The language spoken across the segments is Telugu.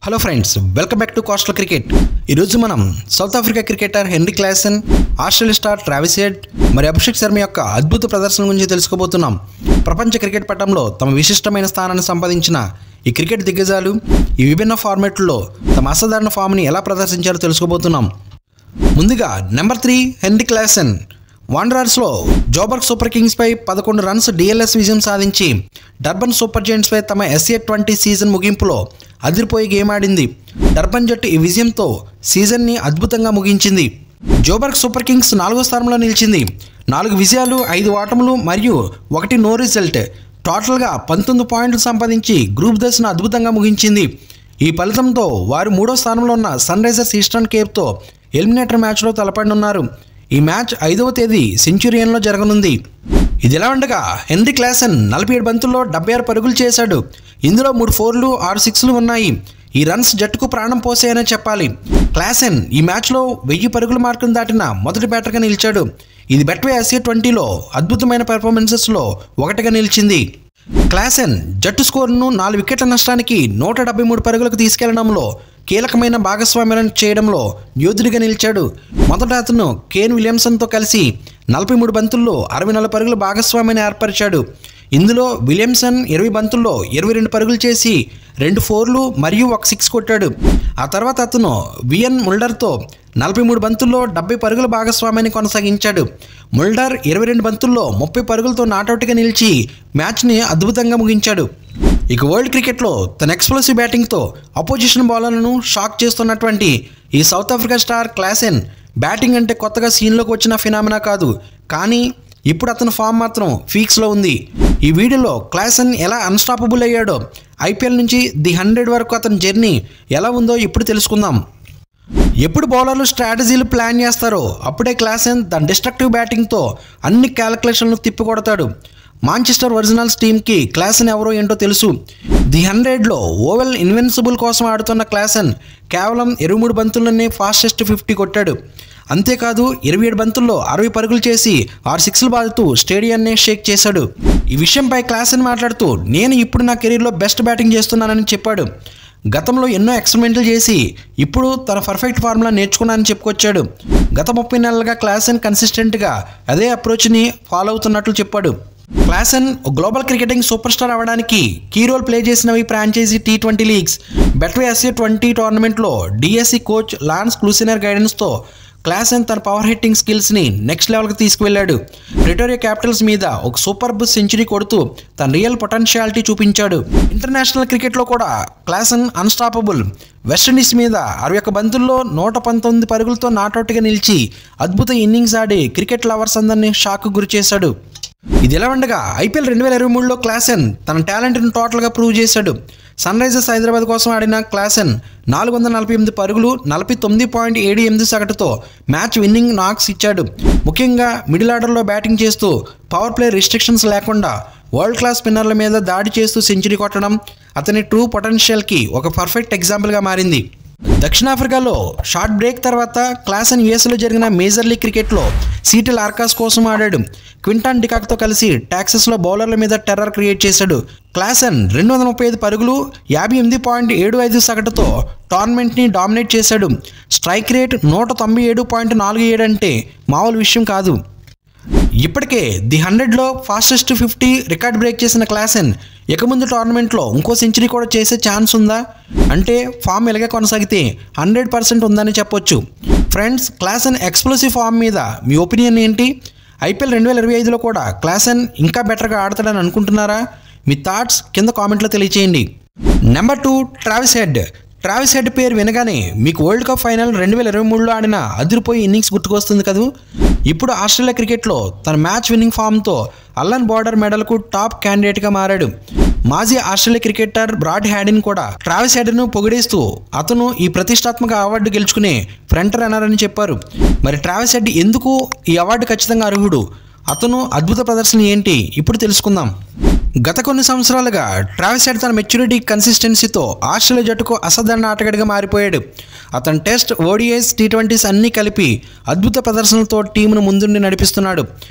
Hello friends, welcome back to coastal cricket. ఈరోజు మనం south Africa cricketer henry Klaasen, Australia star Travis head మరి అభిషేక్ శర్మ యొక్క అద్భుత ప్రదర్శన గురించి తెలుసుకోబోతున్నాం. ప్రపంచ క్రికెట్ పటంలో తమ విశిష్టమైన స్థానాన్ని సంపాదించిన ఈ క్రికెట్ దిగ్గజాలు ఈ విభిన్న ఫార్మాట్లలో తమ అసాధారణ ఫామ్ని ఎలా ప్రదర్శించారో తెలుసుకోబోతున్నాం. ముందుగా నెంబర్ 3 హెన్రీ క్లాసెన్. వాండరర్స్లో జోబర్గ్ సూపర్ కింగ్స్పై 11 రన్స్ డిఎల్ఎస్ విజయం సాధించి డర్బన్ సూపర్ జెయింట్స్పై తమ SA20 సీజన్ ముగింపులో అదిరిపోయి గేమ్ ఆడింది. డర్బన్ జట్టు ఈ విజయంతో సీజన్ని అద్భుతంగా ముగించింది. జోబర్గ్ సూపర్ కింగ్స్ 4వ స్థానంలో నిలిచింది. 4 విజయాలు, 5 ఓటములు మరియు 1 నో రిజల్ట్. టోటల్గా 19 పాయింట్లు సంపాదించి గ్రూప్ దశను అద్భుతంగా ముగించింది. ఈ ఫలితంతో వారు 3వ స్థానంలో ఉన్న సన్ రైజర్స్ ఈస్టర్న్ కేప్తో ఎలిమినేటర్ మ్యాచ్లో తలపడనున్నారు. ఈ మ్యాచ్ 5వ తేదీ సెంచురియన్లో జరగనుంది. ఇదిలా ఉండగా హెన్రీ క్లాసెన్ 47 బంతుల్లో 76 పరుగులు చేశాడు. ఇందులో 3 4లు 6 6లు ఉన్నాయి. ఈ రన్స్ జట్టుకు ప్రాణం పోసాయనే చెప్పాలి. క్లాసెన్ ఈ మ్యాచ్లో 1000 పరుగుల మార్కును దాటిన మొదటి బ్యాటర్గా నిలిచాడు. ఇది బెట్వే SA20లో అద్భుతమైన పెర్ఫార్మెన్సెస్లో ఒకటిగా నిలిచింది. క్లాసెన్ జట్టు స్కోరును 4 వికెట్ల నష్టానికి 173 పరుగులకు తీసుకెళ్లడంలో కీలకమైన భాగస్వామ్యాలను చేయడంలో యోధుడిగా నిలిచాడు. మొదట అతను కేన్ విలియమ్సన్తో కలిసి 43 బంతుల్లో 64 పరుగుల భాగస్వామ్యాన్ని ఏర్పరిచాడు. ఇందులో విలియమ్సన్ 20 బంతుల్లో 22 పరుగులు చేసి 2 4లు మరియు 1 6 కొట్టాడు. ఆ తర్వాత అతను వియన్ ముల్డర్తో 43 బంతుల్లో 70 పరుగుల భాగస్వామ్యాన్ని కొనసాగించాడు. ముల్డర్ 22 బంతుల్లో 30 పరుగులతో నాటౌట్గా నిలిచి మ్యాచ్ని అద్భుతంగా ముగించాడు. ఇక వరల్డ్ క్రికెట్లో తన ఎక్స్ప్లోసివ్ బ్యాటింగ్తో అపోజిషన్ బౌలర్లను షాక్ చేస్తున్నటువంటి ఈ south Africa star Klaasen batting అంటే కొత్తగా సీన్లోకి వచ్చిన ఫినామినా కాదు, కానీ ఇప్పుడు అతని ఫామ్ మాత్రం ఫీక్స్లో ఉంది. ఈ వీడియోలో క్లాసెన్ ఎలా అన్స్టాపబుల్ అయ్యాడో, IPL నుంచి ది 100 వరకు అతని జర్నీ ఎలా ఉందో ఇప్పుడు తెలుసుకుందాం. ఎప్పుడు బౌలర్లు స్ట్రాటజీలు ప్లాన్ చేస్తారో అప్పుడే క్లాసెన్ తన డిస్ట్రక్టివ్ బ్యాటింగ్తో అన్ని క్యాలిక్యులేషన్లు తిప్పికొడతాడు. మాంచెస్టర్ ఒరిజినల్స్ టీంకి క్లాసెన్ ఎవరో ఏంటో తెలుసు. ది 100లో ఓవెల్ ఇన్విన్సిబుల్ కోసం ఆడుతున్న క్లాసెన్ కేవలం 23 బంతుల్లోనే ఫాస్టెస్ట్ 50 కొట్టాడు. అంతేకాదు 27 బంతుల్లో 60 పరుగులు చేసి 6 6లు బాదుతూ స్టేడియాన్నే షేక్ చేశాడు. ఈ విషయంపై క్లాసెన్ మాట్లాడుతూ, నేను ఇప్పుడు నా కెరీర్లో బెస్ట్ బ్యాటింగ్ చేస్తున్నానని చెప్పాడు. గతంలో ఎన్నో ఎక్స్పెరిమెంట్లు చేసి ఇప్పుడు తన పర్ఫెక్ట్ ఫార్ములా నేర్చుకున్నానని చెప్పుకొచ్చాడు. గత 30 నెలలుగా క్లాసెన్ కన్సిస్టెంట్గా అదే అప్రోచ్ని ఫాలో అవుతున్నట్లు చెప్పాడు. Klaasen global cricketing super star అవ్వడానికి కీ రోల్ ప్లే చేసినవి ఫ్రాంచైజీ T20 లీగ్స్. బెట్వే SA20 టోర్నమెంట్లో DSC కోచ్ లాన్స్ క్లూసినర్ గైడెన్స్తో క్లాసెన్ తన పవర్ హిట్టింగ్ స్కిల్స్ని నెక్స్ట్ లెవెల్కి తీసుకువెళ్ళాడు. ప్రిటోరియా క్యాపిటల్స్ మీద ఒక సూపర్బ్ సెంచరీ కొడుతూ తన రియల్ పొటెన్షియాలిటీ చూపించాడు. ఇంటర్నేషనల్ క్రికెట్లో కూడా క్లాసెన్ అన్స్టాపబుల్. వెస్టిండీస్ మీద 61 బంతుల్లో 119 పరుగులతో నాటౌట్గా నిలిచి అద్భుత ఇన్నింగ్స్ ఆడి క్రికెట్ లవర్స్ అందరినీ షాక్కు గురి చేశాడు. ఇది ఎలా ఉండగా IPL 2023లో క్లాసెన్ తన టాలెంట్ను టోటల్గా ప్రూవ్ చేశాడు. సన్ రైజర్స్ హైదరాబాద్ కోసం ఆడిన క్లాసెన్ 448 పరుగులు 49.78 సగటుతో మ్యాచ్ విన్నింగ్ నాక్స్ ఇచ్చాడు. ముఖ్యంగా మిడిల్ ఆర్డర్లో బ్యాటింగ్ చేస్తూ పవర్ ప్లే రిస్ట్రిక్షన్స్ లేకుండా వరల్డ్ క్లాస్ స్పిన్నర్ల మీద దాడి చేస్తూ సెంచరీ కొట్టడం అతని ట్రూ పొటెన్షియల్కి ఒక పర్ఫెక్ట్ ఎగ్జాంపుల్గా మారింది. దక్షిణాఫ్రికాలో షార్ట్ బ్రేక్ తర్వాత క్లాసెన్ USలో జరిగిన మేజర్ లీగ్ క్రికెట్లో సీటిల్ ఆర్కాస్ కోసం ఆడాడు. క్వింటాన్ డికాక్తో కలిసి టాక్సస్లో బౌలర్ల మీద టెర్రర్ క్రియేట్ చేశాడు. క్లాసెన్ 235 పరుగులు 58.75 సగటుతో టోర్నమెంట్ని డామినేట్ చేశాడు. స్ట్రైక్ రేట్ 197.47 అంటే మామూలు విషయం కాదు. ఇప్పటికే ది 100లో ఫాస్టెస్ట్ 50 రికార్డ్ బ్రేక్ చేసిన క్లాసెన్ ఇక ముందు టోర్నమెంట్లో ఇంకో సెంచరీ కూడా చేసే ఛాన్స్ ఉందా అంటే ఫామ్ ఇలాగే కొనసాగితే 100% ఉందని చెప్పొచ్చు. ఫ్రెండ్స్, క్లాసెన్ ఎక్స్ప్లోసివ్ ఫామ్ మీద మీ ఒపీనియన్ ఏంటి? IPL 2025లో కూడా క్లాసెన్ ఇంకా బెటర్గా ఆడతాడని అనుకుంటున్నారా? మీ థాట్స్ కింద కామెంట్లో తెలియచేయండి. Number 2 Travis head. Travis head పేరు వినగానే మీకు వరల్డ్ కప్ ఫైనల్ 2023లో ఆడిన అదిరిపోయి ఇన్నింగ్స్ గుర్తుకొస్తుంది కదా. ఇప్పుడు ఆస్ట్రేలియా క్రికెట్లో తన మ్యాచ్ విన్నింగ్ ఫామ్తో అల్లన్ బార్డర్ మెడల్కు టాప్ క్యాండిడేట్గా మారాడు. మాజీ ఆస్ట్రేలియా క్రికెటర్ బ్రాడ్ హ్యాడిన్ కూడా ట్రావిస్ హెడ్ను పొగిడేస్తూ అతను ఈ ప్రతిష్టాత్మక అవార్డు గెలుచుకునే ఫ్రంట్ రన్నర్ అని చెప్పారు. మరి ట్రావిస్ హెడ్ ఎందుకు ఈ అవార్డు ఖచ్చితంగా అర్హుడు? అతను అద్భుత ప్రదర్శన ఏంటి? ఇప్పుడు తెలుసుకుందాం. గత కొన్ని సంవత్సరాలుగా ట్రావిస్ హెడ్ తన మెచ్యూరిటీ కన్సిస్టెన్సీతో ఆస్ట్రేలియా జట్టుకు అసాధారణ ఆటగాడిగా మారిపోయాడు. అతను టెస్ట్, ఓడిఐస్, టీ20s అన్నీ కలిపి అద్భుత ప్రదర్శనలతో టీంను ముందుండి నడిపిస్తున్నాడు.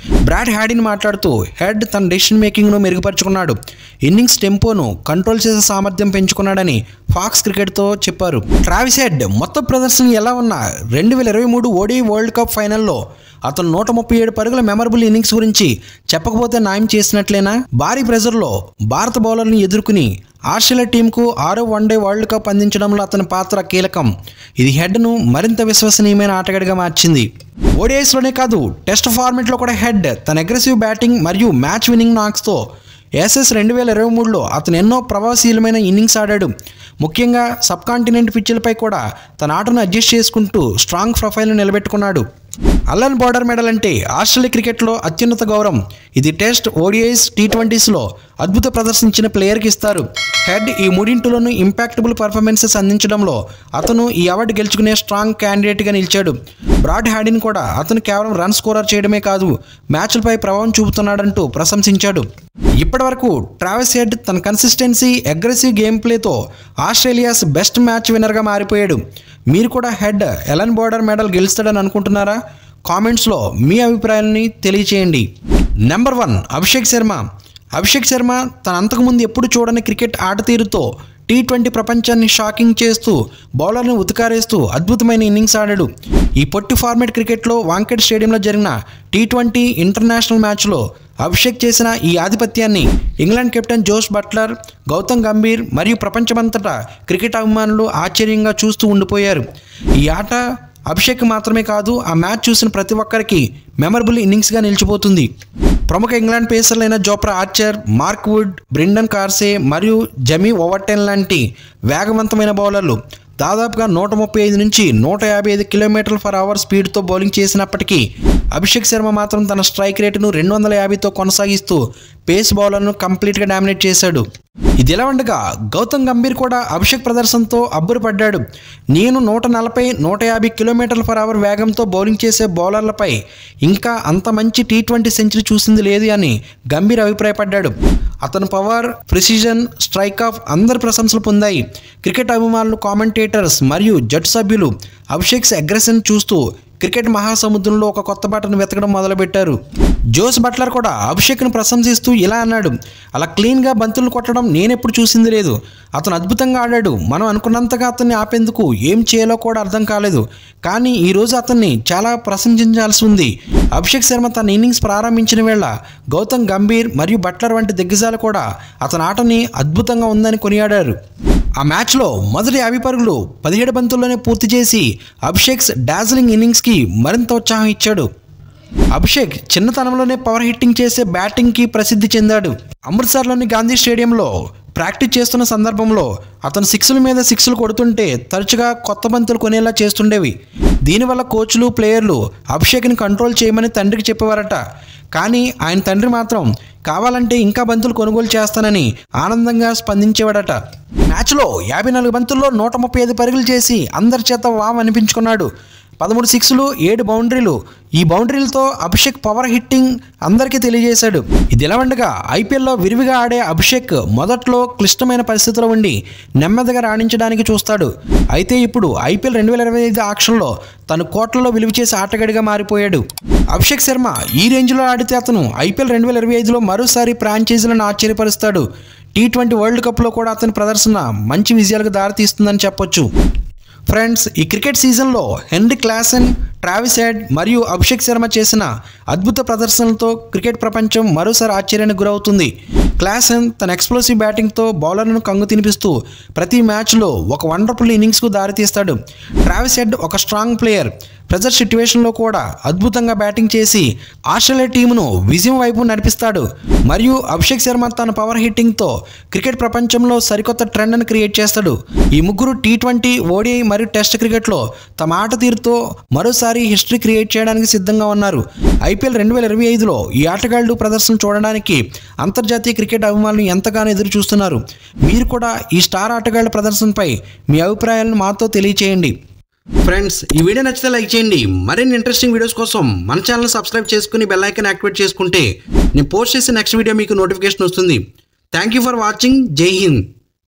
బ్రాడ్ హ్యాడీని మాట్లాడుతూ హెడ్ తన డెసిషన్ మేకింగ్ను మెరుగుపరుచుకున్నాడు, ఇన్నింగ్స్ టెంపోను కంట్రోల్ చేసే సామర్థ్యం పెంచుకున్నాడని ఫాక్స్ క్రికెట్తో చెప్పారు. ట్రావిస్ హెడ్ మొత్తం ప్రదర్శన ఎలా ఉన్నా 2023 ఓడిఐ వరల్డ్ కప్ ఫైనల్లో అతను 137 పరుగుల మెమరబుల్ ఇన్నింగ్స్ గురించి చెప్పకపోతే న్యాయం చేసినట్లేనా? భారీ ప్రెజర్లో భారత బౌలర్ని ఎదుర్కొని ఆస్ట్రేలియా టీంకు 6వ వన్డే వరల్డ్ కప్ అందించడంలో అతని పాత్ర కీలకం. ఇది హెడ్ను మరింత విశ్వసనీయమైన ఆటగాడిగా మార్చింది. ఓడిఐస్లోనే కాదు, టెస్ట్ ఫార్మెట్లో కూడా హెడ్ తన అగ్రెసివ్ బ్యాటింగ్ మరియు మ్యాచ్ విన్నింగ్ నాక్స్తో ఎస్ఎస్ 2023లో అతను ఎన్నో ప్రభావశీలమైన ఇన్నింగ్స్ ఆడాడు. ముఖ్యంగా సబ్ కాంటినెంట్ పిచ్లపై కూడా తన ఆటను అడ్జస్ట్ చేసుకుంటూ స్ట్రాంగ్ ప్రొఫైల్ను నిలబెట్టుకున్నాడు. అల్లన్ బోర్డర్ మెడల్ అంటే ఆస్ట్రేలియా క్రికెట్లో అత్యున్నత గౌరవం. ఇది టెస్ట్, ఓడిఐస్, టీ20స్లో అద్భుత ప్రదర్శించిన ప్లేయర్కి ఇస్తారు. హెడ్ ఈ మూడింటిలోనూ ఇంపాక్టబుల్ పర్ఫార్మెన్సెస్ అందించడంలో అతను ఈ అవార్డు గెలుచుకునే స్ట్రాంగ్ క్యాండిడేట్గా నిలిచాడు. బ్రాడ్ హ్యాడీని కూడా అతను కేవలం రన్ స్కోరర్ చేయడమే కాదు, మ్యాచ్లపై ప్రభావం చూపుతున్నాడంటూ ప్రశంసించాడు. ఇప్పటివరకు ట్రావిస్ హెడ్ తన కన్సిస్టెన్సీ, అగ్రెసివ్ గేమ్ ప్లేతో ఆస్ట్రేలియాస్ బెస్ట్ మ్యాచ్ విన్నర్గా మారిపోయాడు. మీరు కూడా హెడ్ అలన్ బోర్డర్ మెడల్ గెలుస్తాడని అనుకుంటున్నారా? కామెంట్స్లో మీ అభిప్రాయాన్ని తెలియచేయండి. నెంబర్ 1 అభిషేక్ శర్మ. అభిషేక్ శర్మ తన అంతకుముందు ఎప్పుడు చూడని క్రికెట్ ఆట తీరుతో టీ20 ప్రపంచాన్ని షాకింగ్ చేస్తూ బౌలర్ని ఉతికారేస్తూ అద్భుతమైన ఇన్నింగ్స్ ఆడాడు. ఈ పొట్టి ఫార్మాట్ క్రికెట్లో వాంకెడ్ స్టేడియంలో జరిగిన టీ20 ఇంటర్నేషనల్ మ్యాచ్లో అభిషేక్ చేసిన ఈ ఆధిపత్యాన్ని England captain Jos Buttler, Gautam Gambhir మరియు ప్రపంచమంతటా క్రికెట్ అభిమానులు ఆశ్చర్యంగా చూస్తూ ఉండిపోయారు. ఈ ఆట అభిషేక్ మాత్రమే కాదు, ఆ మ్యాచ్ చూసిన ప్రతి ఒక్కరికి మెమరబుల్ ఇన్నింగ్స్గా నిలిచిపోతుంది. ప్రముఖ ఇంగ్లాండ్ పేసర్లైన Jofra Archer, Mark Wood, Brendon Carse మరియు జమీ ఓవర్టన్ లాంటి వేగవంతమైన బౌలర్లు దాదాపుగా 135 నుంచి 155 km/h స్పీడ్తో బౌలింగ్ చేసినప్పటికీ అభిషేక్ శర్మ మాత్రం తన స్ట్రైక్ రేటును 250తో కొనసాగిస్తూ పేస్ బౌలర్ను కంప్లీట్గా డామినేట్ చేశాడు. ఇది ఎలా ఉండగా గౌతమ్ గంభీర్ కూడా అభిషేక్ ప్రదర్శనతో అబ్బురపడ్డాడు. నేను 140-150 km/h వేగంతో బౌలింగ్ చేసే బౌలర్లపై ఇంకా అంత మంచి టీ20 సెంచరీ చూసింది లేదు అని గంభీర్ అభిప్రాయపడ్డాడు. అతని పవర్, ప్రిసిజన్, స్ట్రైక్ ఆఫ్ అందరి ప్రశంసలు పొందాయి. క్రికెట్ అభిమానులు, కామెంటేటర్స్ మరియు జట్టు సభ్యులు అభిషేక్ అగ్రెషన్ చూస్తూ క్రికెట్ మహాసముద్రంలో ఒక కొత్త బాటను వెతకడం మొదలుపెట్టారు. జోస్ బట్లర్ కూడా అభిషేక్ను ప్రశంసిస్తూ ఇలా అన్నాడు, అలా క్లీన్గా బంతులను కొట్టడం నేనెప్పుడు చూసింది లేదు. అతను అద్భుతంగా ఆడాడు. మనం అనుకున్నంతగా అతన్ని ఆపేందుకు ఏం చేయాలో కూడా అర్థం కాలేదు. కానీ ఈరోజు అతన్ని చాలా ప్రశంసించాల్సి ఉంది. అభిషేక్ శర్మ తన ఇన్నింగ్స్ ప్రారంభించిన వేళ గౌతమ్ గంభీర్ మరియు బట్లర్ వంటి దిగ్గజాలు కూడా అతని ఆటని అద్భుతంగా ఉందని కొనియాడారు. ఆ మ్యాచ్లో మొదటి 50 పరుగులు 17 బంతుల్లోనే పూర్తి చేసి అభిషేక్ డాజ్లింగ్ ఇన్నింగ్స్కి మరింత ఉత్సాహం ఇచ్చాడు. అభిషేక్ చిన్నతనంలోనే పవర్ హిట్టింగ్ చేసే బ్యాటింగ్కి ప్రసిద్ధి చెందాడు. అమృత్సర్లోని గాంధీ స్టేడియంలో ప్రాక్టీస్ చేస్తున్న సందర్భంలో అతను సిక్స్ల మీద సిక్స్లు కొడుతుంటే తరచుగా కొత్త బంతులు కొనేలా చేస్తుండేవి. దీనివల్ల కోచ్లు, ప్లేయర్లు అభిషేక్ని కంట్రోల్ చేయమని తండ్రికి చెప్పేవారట. కానీ ఆయన తండ్రి మాత్రం కావాలంటే ఇంకా బంతులు కొనుగోలు చేస్తానని ఆనందంగా స్పందించేవాడట. మ్యాచ్లో 54 బంతుల్లో 135 పరుగులు చేసి అందరి చేత వావ్ అనిపించుకున్నాడు. 13 సిక్స్లు, 7 బౌండరీలు. ఈ బౌండరీలతో అభిషేక్ పవర్ హిట్టింగ్ అందరికీ తెలియజేశాడు. ఇది ఎలా ఉండగా ఐపీఎల్లో విరివిగా ఆడే అభిషేక్ మొదట్లో క్లిష్టమైన పరిస్థితుల్లో ఉండి నెమ్మదిగా రాణించడానికి చూస్తాడు. అయితే ఇప్పుడు ఐపీఎల్ 2025 ఆక్షన్లో తను కోట్లలో విలువ చేసే ఆటగాడిగా మారిపోయాడు. అభిషేక్ శర్మ ఈ రేంజ్లో ఆడితే అతను ఐపీఎల్ 2025లో మరోసారి ఫ్రాంచైజీలను ఆశ్చర్యపరుస్తాడు. టీ20 వరల్డ్ కప్లో కూడా అతని ప్రదర్శన మంచి విజయాలకు దారితీస్తుందని చెప్పొచ్చు. ఫ్రెండ్స్, ఈ క్రికెట్ సీజన్లో హెన్రీ క్లాసెన్, ట్రావిస్ హెడ్ మరియు అభిషేక్ శర్మ చేసిన అద్భుత ప్రదర్శనలతో క్రికెట్ ప్రపంచం మరోసారి ఆశ్చర్యానికి గురవుతుంది. క్లాసెన్ తన ఎక్స్ప్లోసివ్ బ్యాటింగ్తో బౌలర్లను కంగు తినిపిస్తూ ప్రతి మ్యాచ్లో ఒక వండర్ఫుల్ ఇన్నింగ్స్కు దారితీస్తాడు. ట్రావిస్ హెడ్ ఒక స్ట్రాంగ్ ప్లేయర్. ప్రెజర్ సిట్యువేషన్లో కూడా అద్భుతంగా బ్యాటింగ్ చేసి ఆస్ట్రేలియా టీమును విజయం వైపు నడిపిస్తాడు. మరియు అభిషేక్ శర్మ తన పవర్ హిట్టింగ్తో క్రికెట్ ప్రపంచంలో సరికొత్త ట్రెండ్ని క్రియేట్ చేస్తాడు. ఈ ముగ్గురు టీ20, ఓడిఐ మరియు టెస్ట్ క్రికెట్లో తమ ఆట తీరుతో మరోసారి హిస్టరీ క్రియేట్ చేయడానికి సిద్ధంగా ఉన్నారు. ఐపీఎల్ 2025లో ఈ ఆటగాళ్లు ప్రదర్శన చూడడానికి అంతర్జాతీయ క్రికెట్ అభిమానులు ఎంతగానో ఎదురు చూస్తున్నారు. మీరు కూడా ఈ స్టార్ ఆటగాళ్ల ప్రదర్శనపై మీ అభిప్రాయాలను మాతో తెలియచేయండి. ఫ్రెండ్స్, ఈ వీడియో నచ్చితే లైక్ చేయండి. మరిన్ని ఇంట్రెస్టింగ్ వీడియోస్ కోసం మన ఛానల్ సబ్స్క్రైబ్ చేసుకుని బెల్ ఐకాన్ యాక్టివేట్ చేసుకుంటే నేను పోస్ట్ చేసే నెక్స్ట్ వీడియో మీకు నోటిఫికేషన్ వస్తుంది. Thank you for watching. జై హింద్.